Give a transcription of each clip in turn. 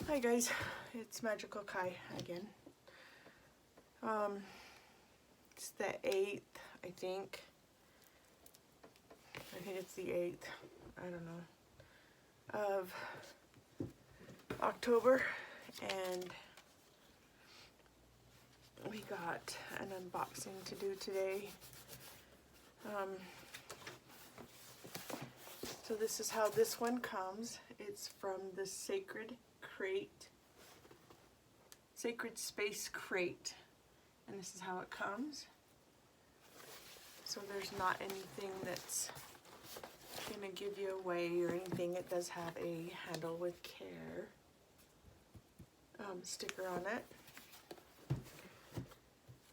Hi guys, it's Magical Kai again. It's the 8th, I think. I think it's the 8th, I don't know, of October, and we got an unboxing to do today. So this is how this one comes. It's from the Sacred Space Crate, and this is how it comes. So there's not anything that's gonna give you away or anything. It does have a handle with care sticker on it.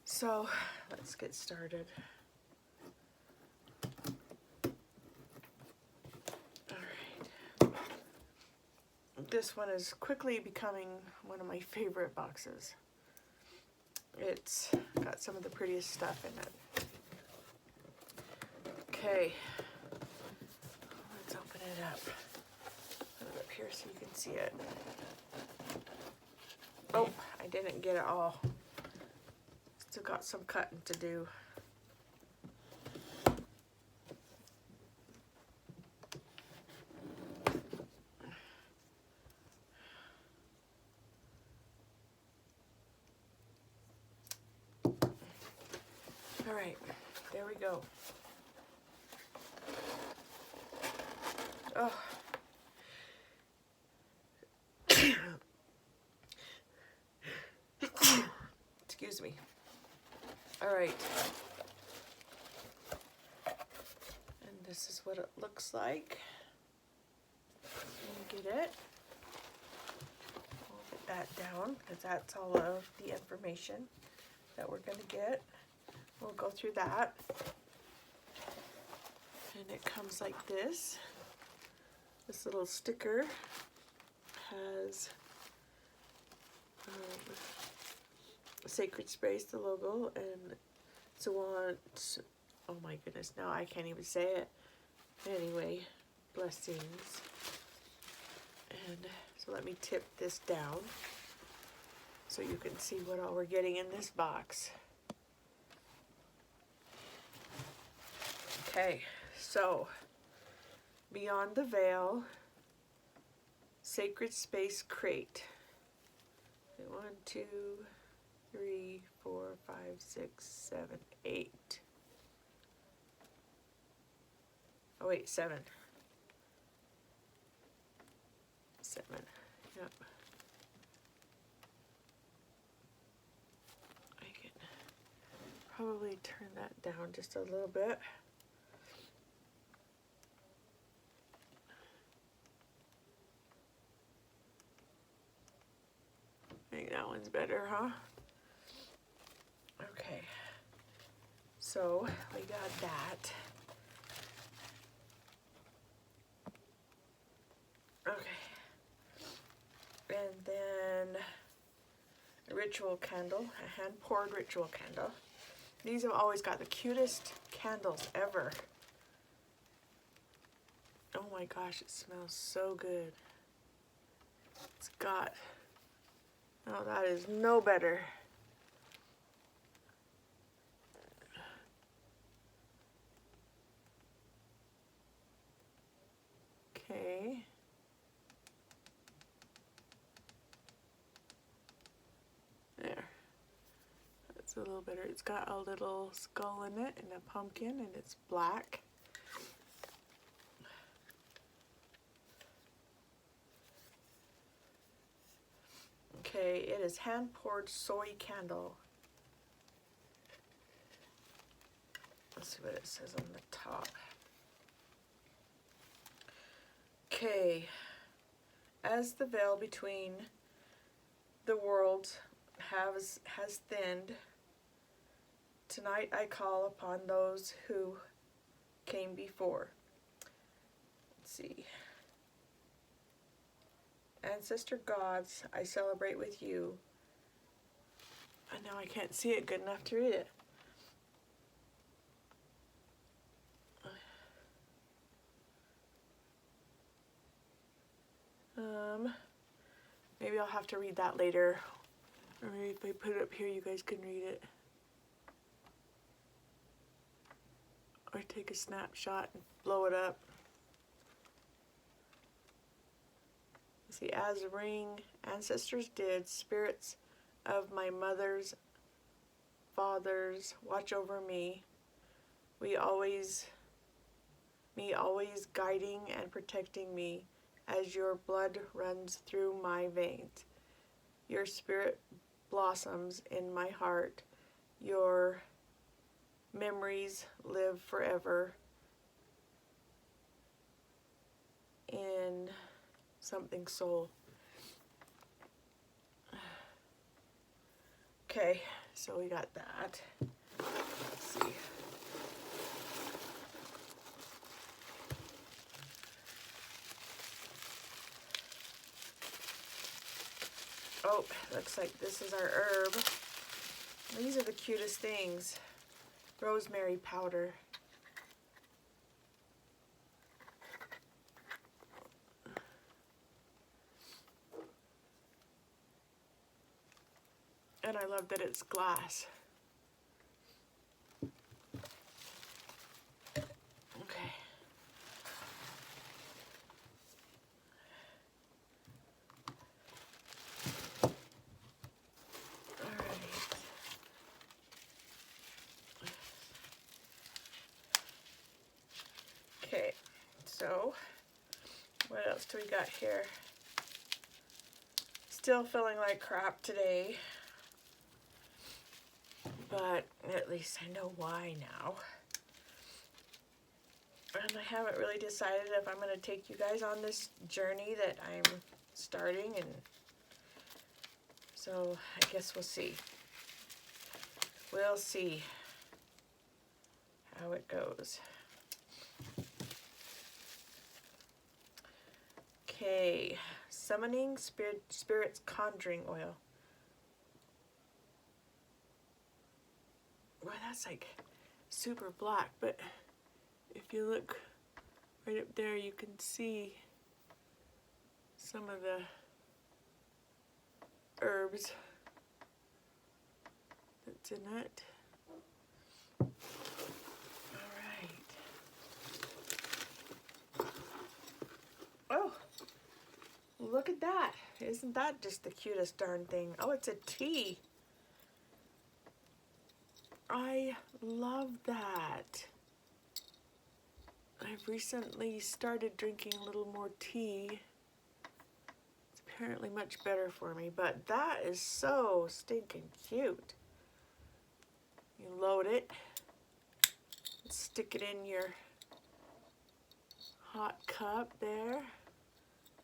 So let's get started. Alright. This one is quickly becoming one of my favorite boxes. It's got some of the prettiest stuff in it. Okay, let's open it up. Put it up here so you can see it. Oh, I didn't get it all. Still got some cutting to do. All right, there we go. Oh. Excuse me. All right. And this is what it looks like. Get it. We'll get that down because that's all of the information that we're going to get. We'll go through that. And it comes like this. This little sticker has Sacred Space, the logo, and oh my goodness, now I can't even say it. Anyway, blessings. And so let me tip this down so you can see what all we're getting in this box. Okay, so Beyond the Veil, Sacred Space Crate. 1, 2, 3, 4, 5, 6, 7, 8. Oh wait, 7. 7. Yep. I can probably turn that down just a little bit. I think that one's better, huh? Okay. So we got that. Okay. And then a ritual candle, a hand-poured ritual candle. These have always got the cutest candles ever. Oh my gosh, it smells so good. It's got, oh, that is no better. Okay. There. That's a little better. It's got a little skull in it and a pumpkin, and it's black. Okay, it is hand-poured soy candle. Let's see what it says on the top. Okay, as the veil between the worlds has thinned, tonight I call upon those who came before. Let's see. Ancestor gods, I celebrate with you. And now I can't see it good enough to read it. Maybe I'll have to read that later. Or maybe if I put it up here, you guys can read it. Or take a snapshot and blow it up. See, as a ring, ancestors did, spirits of my mother's fathers watch over me. Me always guiding and protecting me as your blood runs through my veins. Your spirit blossoms in my heart. Your memories live forever in something soul. Okay, so we got that. Let's see. Oh, looks like this is our herb. These are the cutest things. Rosemary powder. And I love that it's glass. Okay. Okay, so what else do we got here? Still feeling like crap today, but at least I know why now. And I haven't really decided if I'm going to take you guys on this journey that I'm starting, and so I guess we'll see. We'll see how it goes. Okay, summoning spirits conjuring oil. Well, that's like super black, but if you look right up there, you can see some of the herbs that's in it. Oh, look at that. Isn't that just the cutest darn thing? Oh, it's a tea. I love that. I've recently started drinking a little more tea. It's apparently much better for me, but that is so stinking cute. You load it, stick it in your hot cup there.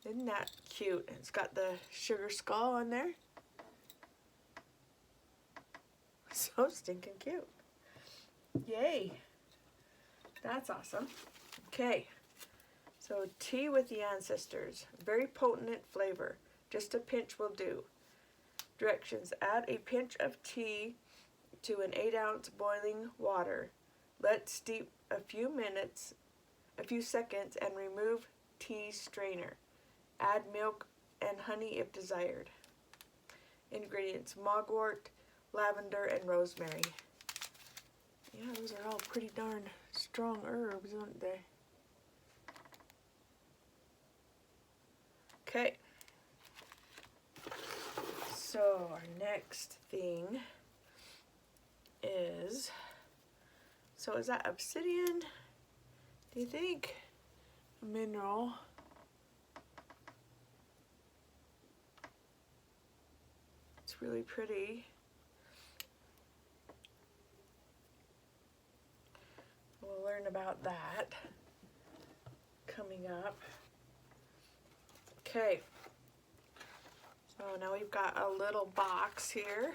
Isn't that cute? It's got the sugar skull on there. So stinking cute. Yay. That's awesome. Okay. So tea with the ancestors. Very potent flavor. Just a pinch will do. Directions. Add a pinch of tea to an 8-ounce boiling water. Let steep a few seconds and remove tea strainer. Add milk and honey if desired. Ingredients: mugwort, lavender, and rosemary. Yeah, those are all pretty darn strong herbs, aren't they? Okay. So our next thing is, so is that obsidian? Do you think? A mineral. It's really pretty. We'll learn about that coming up. Okay. So now we've got a little box here.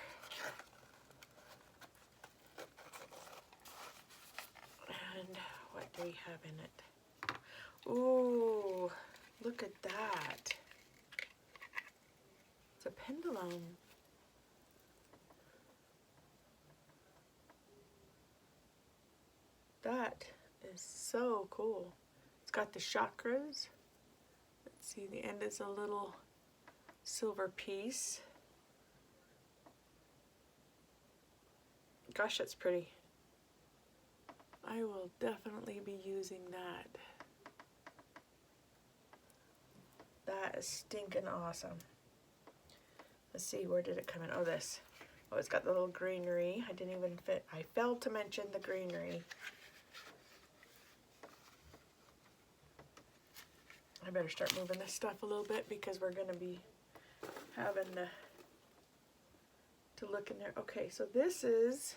And what do we have in it? Ooh, look at that. It's a pendulum. That is so cool. It's got the chakras. Let's see, the end is a little silver piece. Gosh, that's pretty. I will definitely be using that. That is stinking awesome. Let's see, where did it come in? Oh, this. Oh, it's got the little greenery. I didn't even fit. I failed to mention the greenery. I better start moving this stuff a little bit because we're going to be having to look in there. Okay, so this is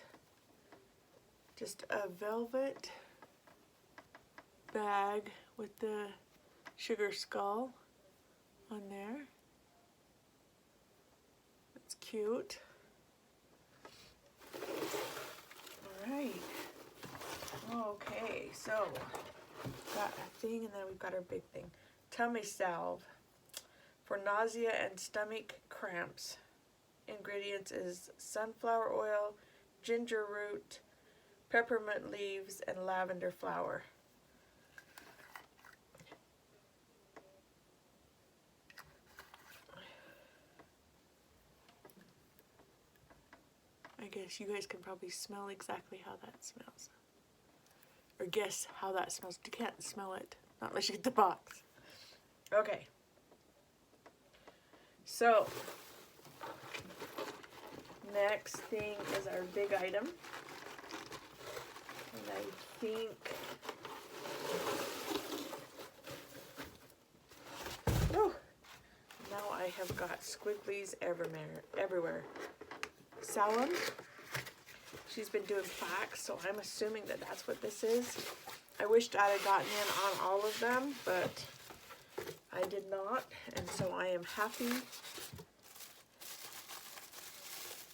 just a velvet bag with the sugar skull on there. That's cute. All right. Okay, so got a thing, and then we've got our big thing. Tummy salve for nausea and stomach cramps. Ingredients is sunflower oil, ginger root, peppermint leaves, and lavender flower. I guess you guys can probably smell exactly how that smells. Or guess how that smells. You can't smell it, not unless you get the box. Okay. So, next thing is our big item. And I think now I have got squigglies everywhere. Salem. She's been doing plaque, so I'm assuming that that's what this is. I wished I had gotten in on all of them, but I did not, and so I am happy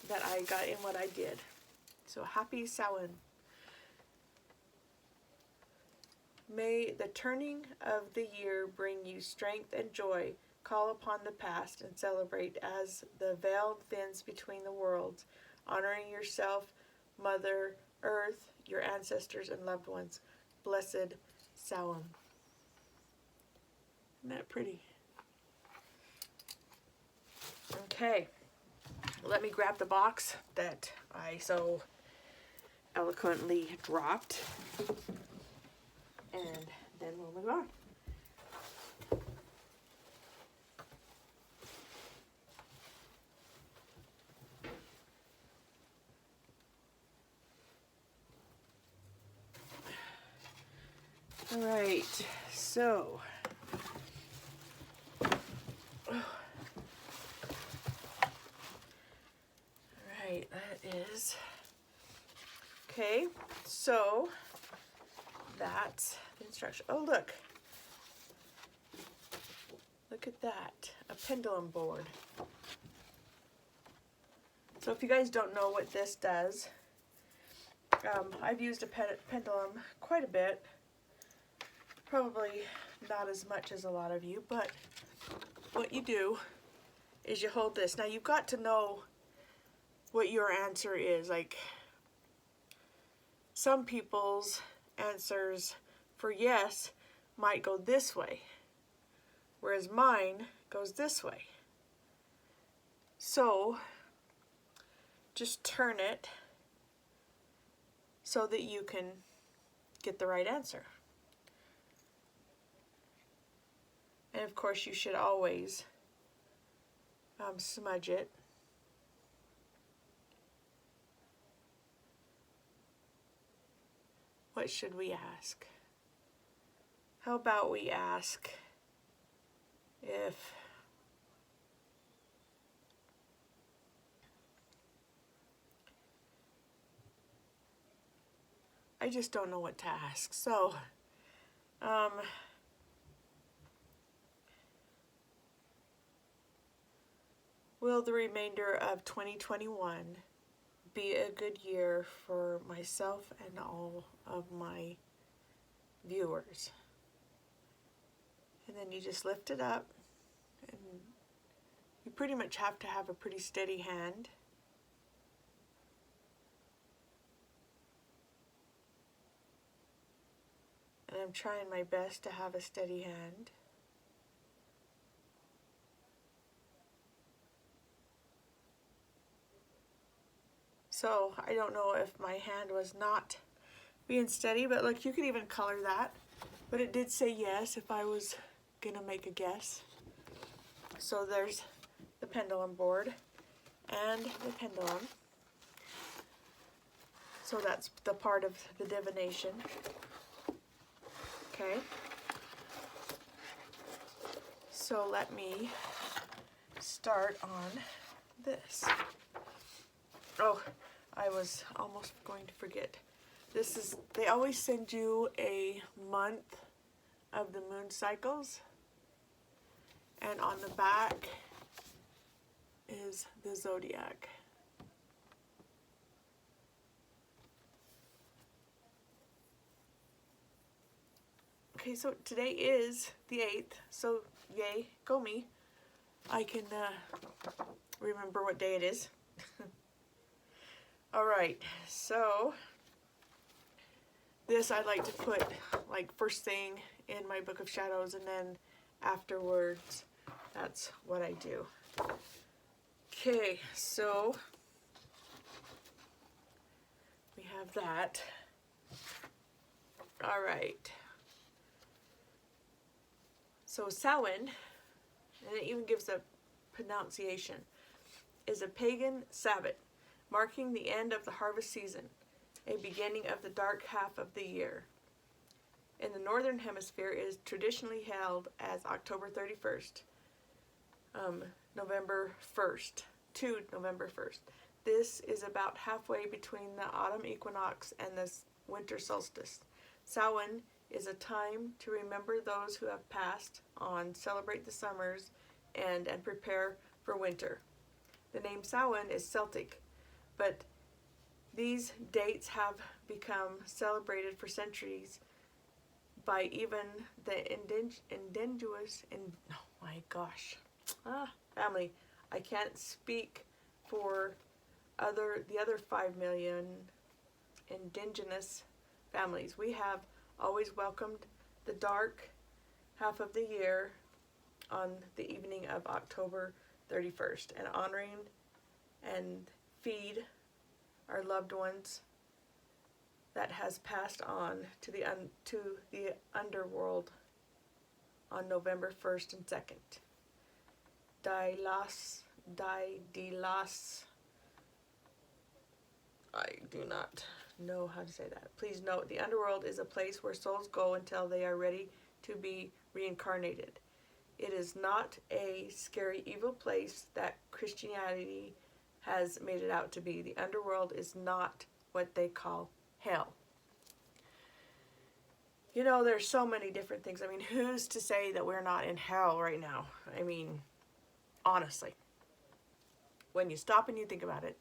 that I got in what I did. So happy Samhain. May the turning of the year bring you strength and joy. Call upon the past and celebrate as the veil thins between the worlds, honoring yourself, Mother Earth, your ancestors, and loved ones. Blessed Samhain. Isn't that pretty? Okay, let me grab the box that I so eloquently dropped, and then we'll move on. All right, so that is okay. So that's the instruction. Oh, look at that, a pendulum board. So if you guys don't know what this does, I've used a pendulum quite a bit. Probably not as much as a lot of you, but what you do is you hold this. Now you've got to know what your answer is. Like, some people's answers for yes might go this way, whereas mine goes this way. So just turn it so that you can get the right answer. And of course you should always smudge it. What should we ask? How about we ask if I just don't know what to ask. So, will the remainder of 2021 be a good year for myself and all of my viewers? And then you just lift it up, and you pretty much have to have a pretty steady hand. And I'm trying my best to have a steady hand. So I don't know if my hand was not being steady, but look, you could even color that. But it did say yes if I was gonna make a guess. So there's the pendulum board and the pendulum. So that's the part of the divination. Okay. So let me start on this. Oh, I was almost going to forget. This is, they always send you a month of the moon cycles. And on the back is the zodiac. Okay, so today is the 8th, so yay, go me. I can remember what day it is. Alright, so this I'd like to put like first thing in my Book of Shadows, and then afterwards, that's what I do. Okay, so we have that. Alright. So Samhain, and it even gives a pronunciation, is a pagan Sabbath, marking the end of the harvest season, a beginning of the dark half of the year. In the Northern Hemisphere, it is traditionally held as October 31st, November 1st, to November 1st. This is about halfway between the autumn equinox and the winter solstice. Samhain is a time to remember those who have passed on, celebrate the summers, and prepare for winter. The name Samhain is Celtic, but these dates have become celebrated for centuries by even the family. I can't speak for the other 5 million indigenous families. We have always welcomed the dark half of the year on the evening of October 31st and honoring and feed our loved ones that has passed on to the underworld on November 1st and 2nd. I do not know how to say that. Please note, the underworld is a place where souls go until they are ready to be reincarnated. It is not a scary, evil place that Christianity has made it out to be. The underworld is not what they call hell. You know, there's so many different things. I mean, who's to say that we're not in hell right now? I mean, honestly, when you stop and you think about it,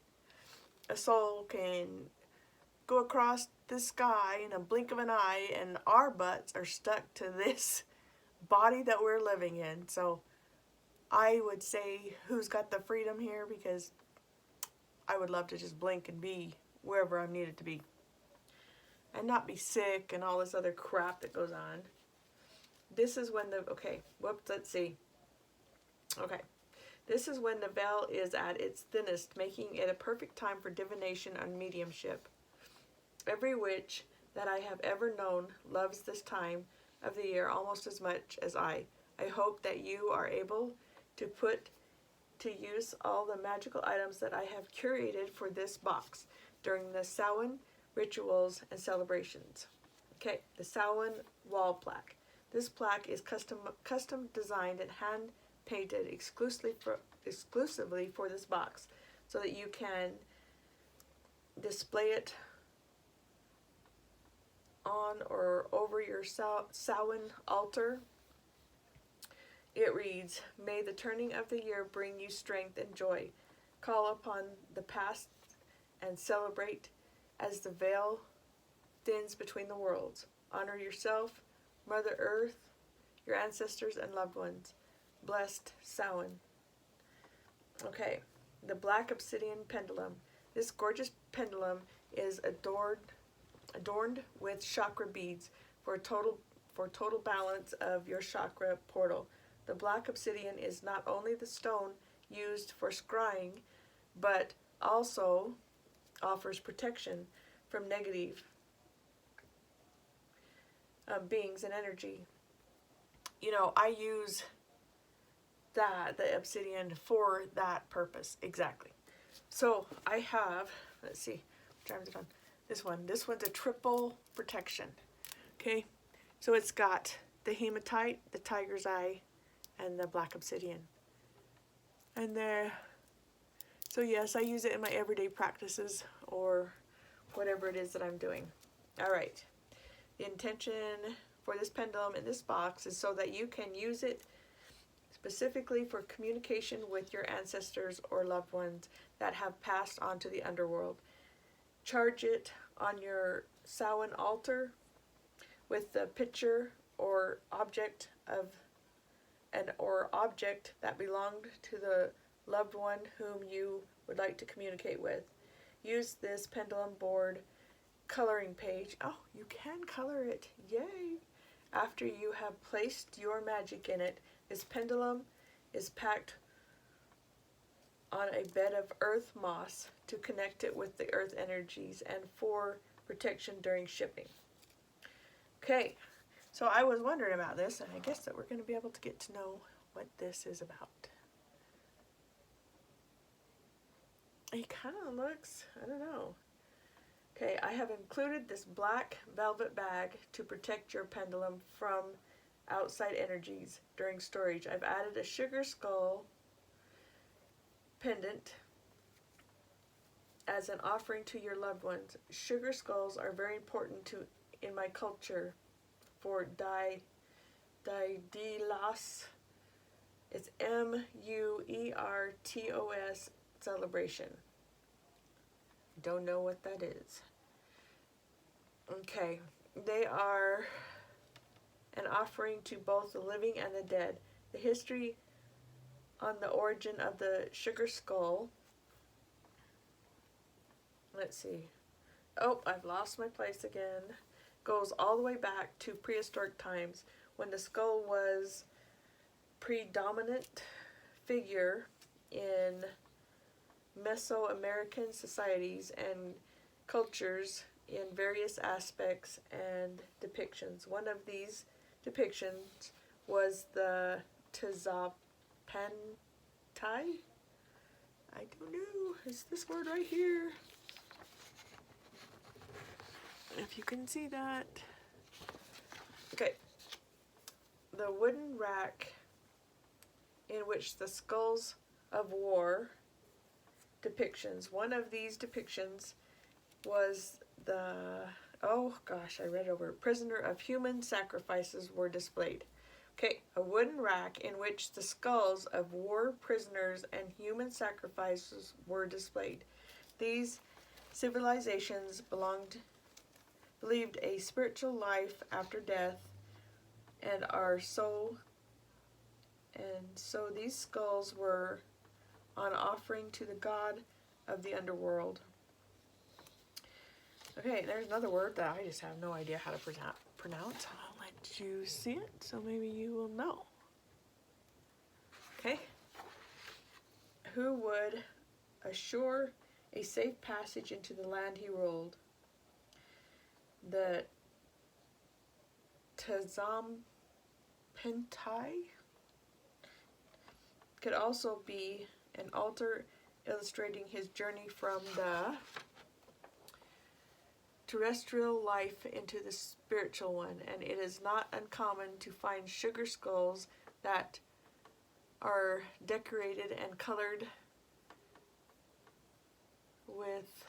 a soul can go across the sky in a blink of an eye, and our butts are stuck to this body that we're living in. So I would say, who's got the freedom here? Because I would love to just blink and be wherever I'm needed to be and not be sick and all this other crap that goes on. This is when let's see. Okay. This is when the veil is at its thinnest, making it a perfect time for divination and mediumship. Every witch that I have ever known loves this time of the year almost as much as I. I hope that you are able to put to use all the magical items that I have curated for this box during the Samhain rituals and celebrations. Okay, the Samhain wall plaque. This plaque is custom designed and hand painted exclusively for this box, so that you can display it on or over your Samhain altar. It reads, "May the turning of the year bring you strength and joy. Call upon the past and celebrate as the veil thins between the worlds. Honor yourself, Mother Earth, your ancestors and loved ones. Blessed Samhain." Okay, the black obsidian pendulum. This gorgeous pendulum is adorned with chakra beads for total balance of your chakra portal. The black obsidian is not only the stone used for scrying, but also offers protection from negative beings and energy. You know, I use the Obsidian, for that purpose, exactly. So I have, let's see, what time is it on? This one's a triple protection. Okay, so it's got the hematite, the tiger's eye, and the black obsidian. And there, so yes, I use it in my everyday practices or whatever it is that I'm doing. All right, the intention for this pendulum in this box is so that you can use it specifically for communication with your ancestors or loved ones that have passed on to the underworld. Charge it on your Samhain altar with the picture or object of object that belonged to the loved one whom you would like to communicate with. Use this pendulum board coloring page. Oh, you can color it. Yay! After you have placed your magic in it, this pendulum is packed on a bed of earth moss to connect it with the earth energies and for protection during shipping. Okay, so I was wondering about this, and I guess that we're going to be able to get to know what this is about. It kind of looks, I don't know. Okay, I have included this black velvet bag to protect your pendulum from outside energies during storage. I've added a sugar skull pendant as an offering to your loved ones. Sugar skulls are very important in my culture for Dia de los, it's M-U-E-R-T-O-S celebration. Don't know what that is. Okay, they are an offering to both the living and the dead. The history on the origin of the sugar skull. Let's see. Oh, I've lost my place again. Goes all the way back to prehistoric times when the skull was predominant figure in Mesoamerican societies and cultures in various aspects and depictions. One of these depictions was the Tzapantai. I don't know. It's this word right here. If you can see that. Okay. The wooden rack in which the skulls of war depictions. One of these depictions was the, oh gosh, I read over, prisoner of human sacrifices were displayed. Okay, a wooden rack in which the skulls of war prisoners and human sacrifices were displayed. These civilizations believed a spiritual life after death and so these skulls were on offering to the god of the underworld. Okay, there's another word that I just have no idea how to pronounce. I'll let you see it, so maybe you will know. Okay. Who would assure a safe passage into the land he ruled? The Tzapantai could also be an altar illustrating his journey from the terrestrial life into the spiritual one, and it is not uncommon to find sugar skulls that are decorated and colored with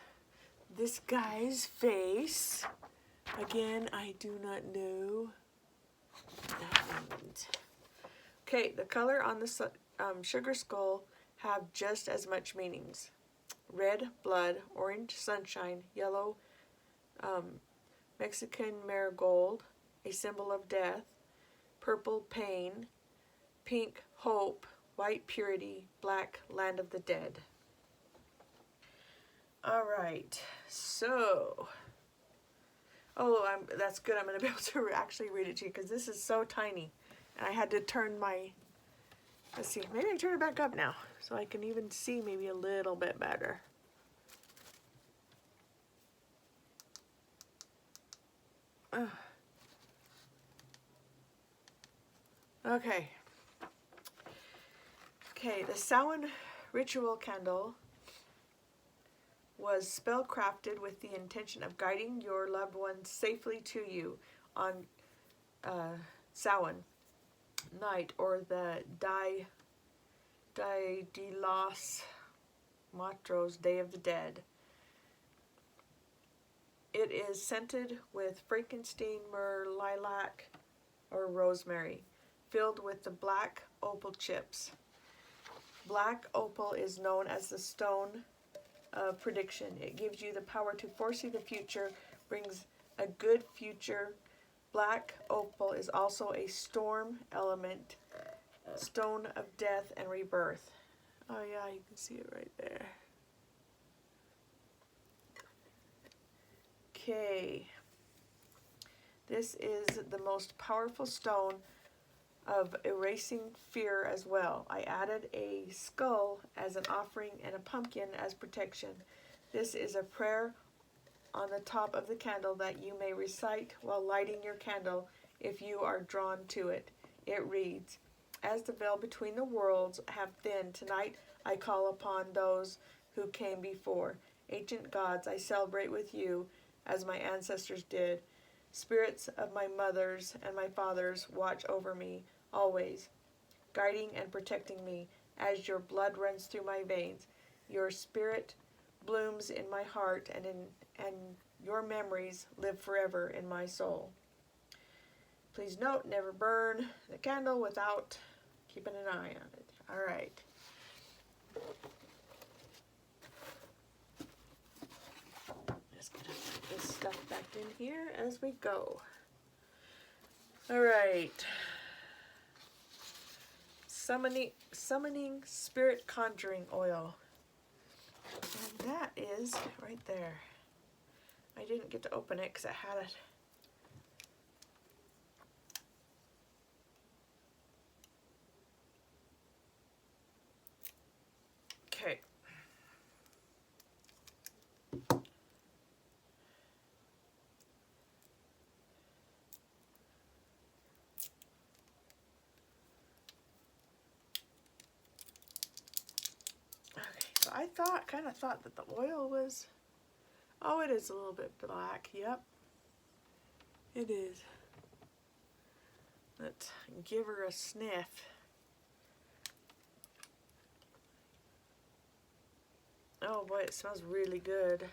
this guy's face. Again, I do not know that means. Okay, the color on the sugar skull have just as much meanings. Red, blood; orange, sunshine; yellow, Mexican marigold, a symbol of death; purple, pain; pink, hope; white, purity; black, land of the dead. All right, so, that's good. I'm going to be able to actually read it to you because this is so tiny. And I had to turn my, let's see, maybe I can turn it back up now so I can even see maybe a little bit better. Okay. Okay, the Samhain ritual candle was spell-crafted with the intention of guiding your loved ones safely to you on Samhain night, or the Dia de los Muertos, Day of the Dead. It is scented with frankincense, myrrh, lilac, or rosemary, filled with the black opal chips. Black opal is known as the stone of prediction. It gives you the power to foresee the future, brings a good future. Black opal is also a storm element, stone of death and rebirth. Oh yeah, you can see it right there. Okay. This is the most powerful stone of erasing fear as well. I added a skull as an offering and a pumpkin as protection. This is a prayer on the top of the candle that you may recite while lighting your candle if you are drawn to it. It reads, "As the veil between the worlds have thinned, tonight I call upon those who came before. Ancient gods, I celebrate with you as my ancestors did. Spirits of my mothers and my fathers, watch over me always, guiding and protecting me as your blood runs through my veins. Your spirit blooms in my heart, and your memories live forever in my soul. Please note, never burn the candle without keeping an eye on it." All right. Just gonna put this stuff back in here as we go. All right. Summoning Spirit Conjuring Oil. And that is right there. I didn't get to open it because I had it. Okay. I kind of thought that the oil was, oh, it is a little bit black. Yep, it is. Let's give her a sniff. Oh boy, it smells really good.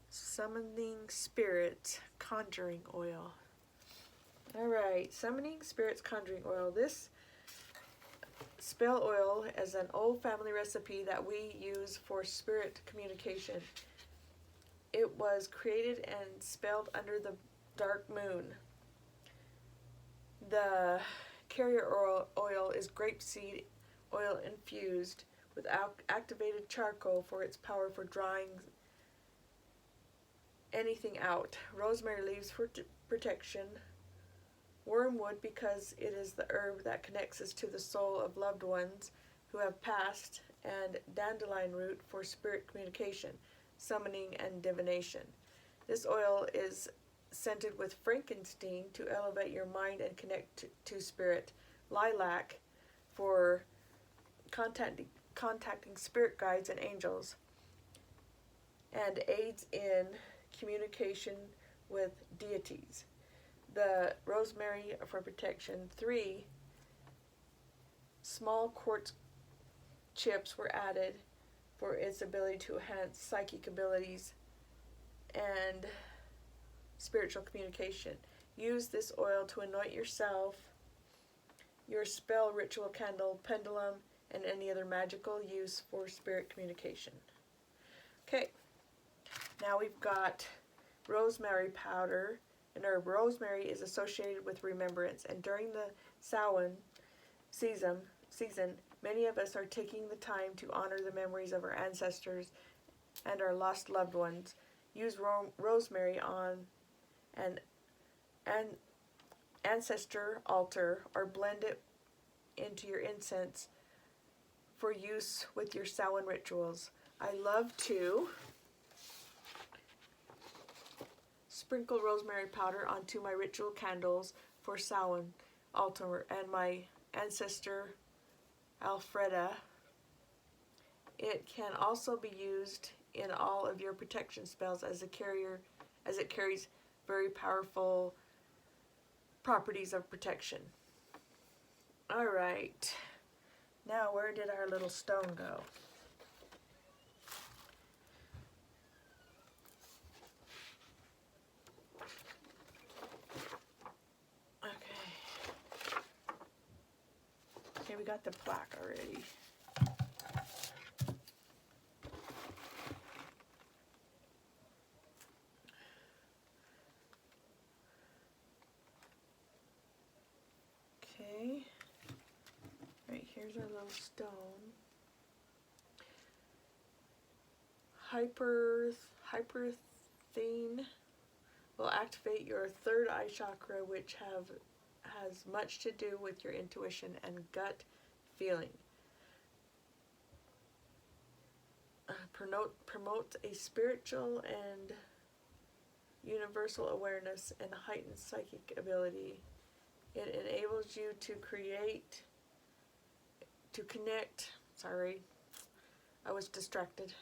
Summoning Spirits Conjuring Oil. All right, Summoning Spirits Conjuring Oil. This spell oil is an old family recipe that we use for spirit communication. It was created and spelled under the dark moon. The carrier oil is grapeseed oil infused with activated charcoal for its power for drawing anything out. Rosemary leaves for protection. Wormwood, because it is the herb that connects us to the soul of loved ones who have passed, and dandelion root for spirit communication, summoning, and divination. This oil is scented with frankincense to elevate your mind and connect to spirit, lilac for contacting spirit guides and angels, and aids in communication with deities. The rosemary for protection. 3 small quartz chips were added for its ability to enhance psychic abilities and spiritual communication. Use this oil to anoint yourself, your spell, ritual candle, pendulum, and any other magical use for spirit communication. Okay, now we've got rosemary powder. An herb. Rosemary is associated with remembrance, and during the Samhain season, many of us are taking the time to honor the memories of our ancestors and our lost loved ones. Use rosemary on an ancestor altar, or blend it into your incense for use with your Samhain rituals. I love to sprinkle rosemary powder onto my ritual candles for Samhain altar and my ancestor Alfreda. It can also be used in all of your protection spells as it carries very powerful properties of protection. Alright, now where did our little stone go? Okay, we got the plaque already. Okay, right here's our little stone. Hyperthene will activate your third eye chakra, which has much to do with your intuition and gut feeling. Promotes a spiritual and universal awareness and heightened psychic ability. It enables you to connect, sorry, I was distracted.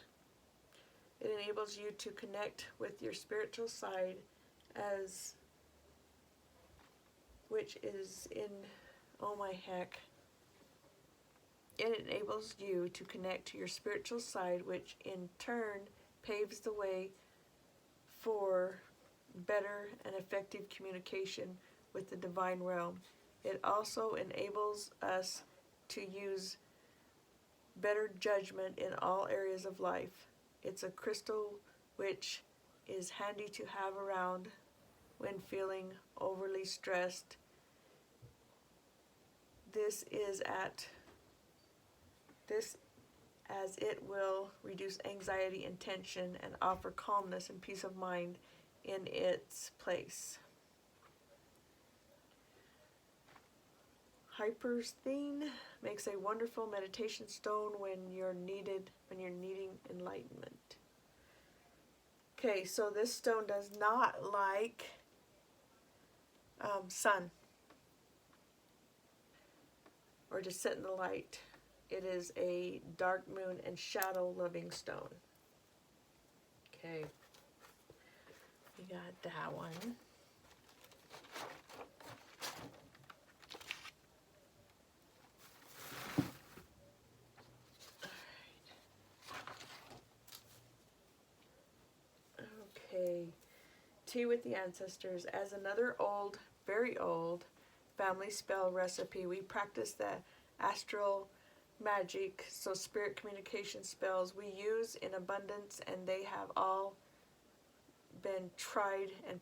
It enables you to connect with your spiritual side which is in, oh my heck. It enables you to connect to your spiritual side, which in turn paves the way for better and effective communication with the divine realm. It also enables us to use better judgment in all areas of life. It's a crystal which is handy to have around when feeling overly stressed. This as it will reduce anxiety and tension and offer calmness and peace of mind in its place. Hyperthene makes a wonderful meditation stone when you're needing enlightenment. Okay, so this stone does not like sun or to sit in the light. It is a dark moon and shadow loving stone. Okay, we got that one. Okay, Tea with the Ancestors. As another old, very old family spell recipe, we practice the astral magic, so spirit communication spells we use in abundance, and they have all been tried and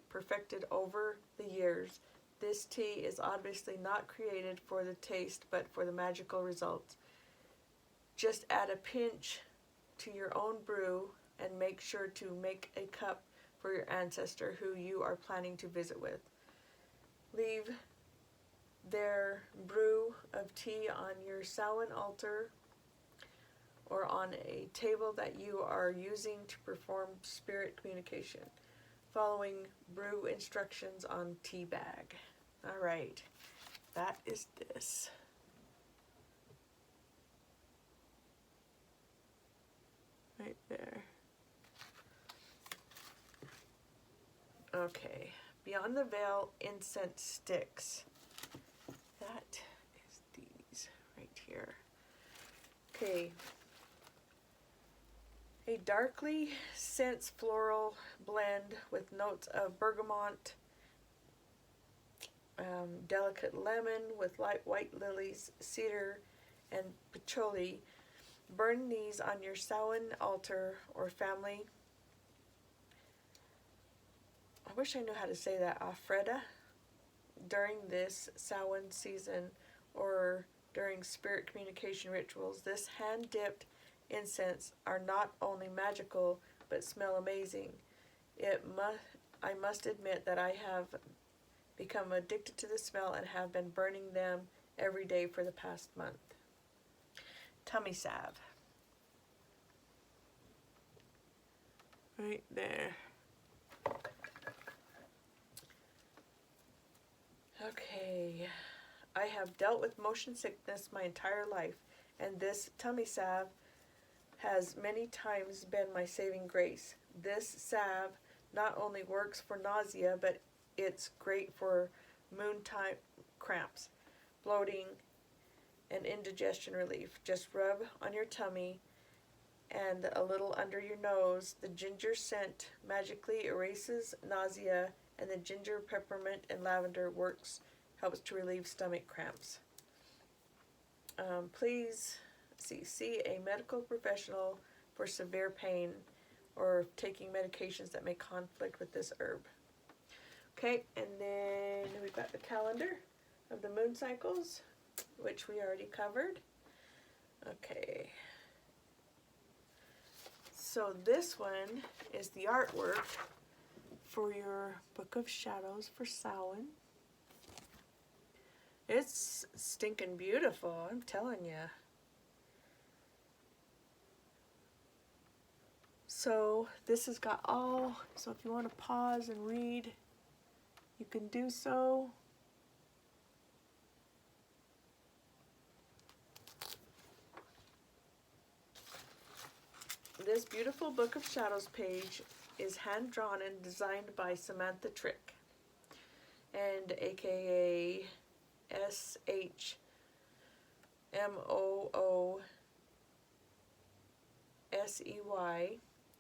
perfected over the years. This tea is obviously not created for the taste, but for the magical results. Just add a pinch to your own brew and make sure to make a cup for your ancestor who you are planning to visit with. Leave their brew of tea on your Samhain altar or on a table that you are using to perform spirit communication, following brew instructions on tea bag. All right, that is this. Right there. Okay, Beyond the Veil incense sticks. That is these right here. Okay. A darkly scents floral blend with notes of bergamot, delicate lemon with light white lilies, cedar, and patchouli. Burn these on your Samhain altar or family. I wish I knew how to say that. Alfreda. During this Samhain season or during spirit communication rituals, this hand-dipped incense are not only magical but smell amazing. I must admit that I have become addicted to the smell and have been burning them every day for the past month. Tummy salve. Right there. Okay, I have dealt with motion sickness my entire life, and this tummy salve has many times been my saving grace. This salve not only works for nausea, but it's great for noontime cramps, bloating, and indigestion relief. Just rub on your tummy and a little under your nose. The ginger scent magically erases nausea, and the ginger, peppermint, and lavender helps to relieve stomach cramps. Please see a medical professional for severe pain or taking medications that may conflict with this herb. Okay, and then we've got the calendar of the moon cycles, which we already covered. Okay. So this one is the artwork for your Book of Shadows for Samhain. It's stinking beautiful, I'm telling you. So this has got so if you want to pause and read, you can do so. This beautiful Book of Shadows page is hand-drawn and designed by Samantha Trick, and aka SHMOOSEY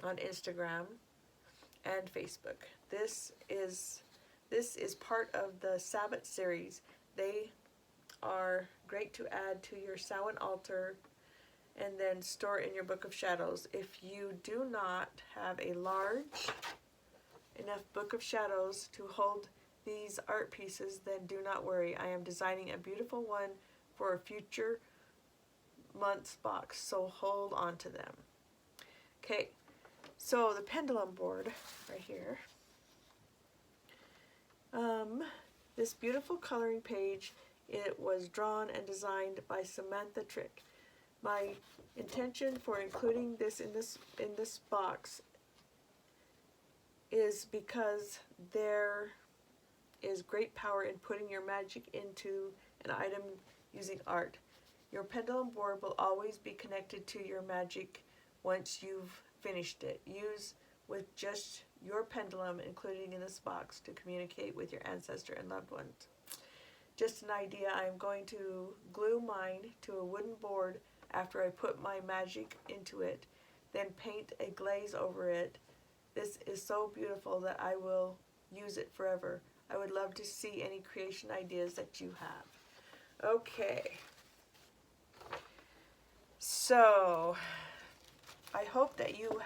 on Instagram and Facebook. This is part of the Sabbath series. They are great to add to your Samhain altar and then store in your Book of Shadows. If you do not have a large enough Book of Shadows to hold these art pieces, then do not worry. I am designing a beautiful one for a future month's box, so hold on to them. Okay, so the pendulum board right here. This beautiful coloring page, it was drawn and designed by Samantha Trick. My intention for including this in this box is because there is great power in putting your magic into an item using art. Your pendulum board will always be connected to your magic once you've finished it. Use with just your pendulum included in this box to communicate with your ancestor and loved ones. Just an idea, I'm going to glue mine to a wooden board after I put my magic into it, then paint a glaze over it. This is so beautiful that I will use it forever. I would love to see any creation ideas that you have. Okay. So, I hope that you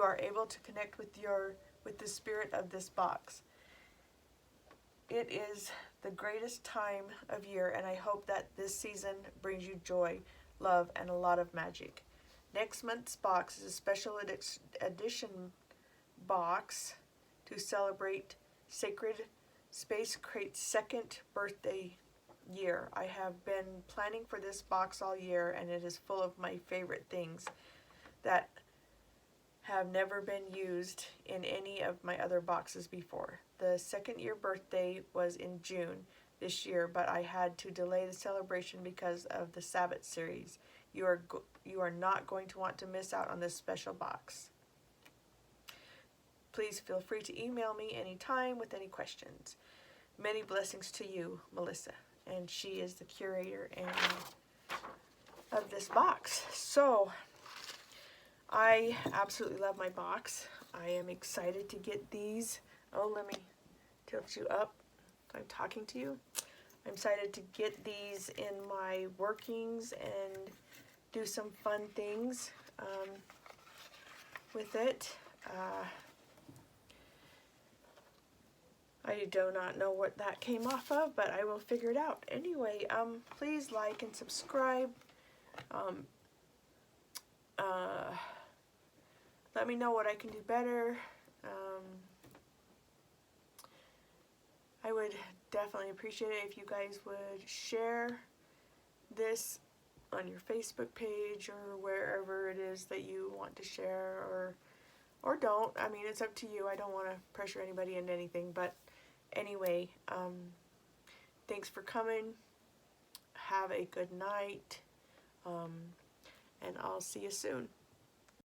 are able to connect with the spirit of this box. It is the greatest time of year, and I hope that this season brings you joy, love, and a lot of magic. Next month's box is a special edition box to celebrate Sacred Space Crate's 2nd birthday year. I have been planning for this box all year, and it is full of my favorite things that have never been used in any of my other boxes before. The 2nd year birthday was in June this year, but I had to delay the celebration because of the Sabbath series. You are not going to want to miss out on this special box. Please feel free to email me anytime with any questions. Many blessings to you, Melissa. And she is the curator of this box. So, I absolutely love my box. I am excited to get these. Oh, let me tilt you up. I'm talking to you. I'm excited to get these in my workings and do some fun things with it. I do not know what that came off of, but I will figure it out. Anyway, please like and subscribe. Let me know what I can do better. I would definitely appreciate it if you guys would share this on your Facebook page or wherever it is that you want to share, or don't. I mean, it's up to you. I don't want to pressure anybody into anything, but anyway, thanks for coming. Have a good night. And I'll see you soon.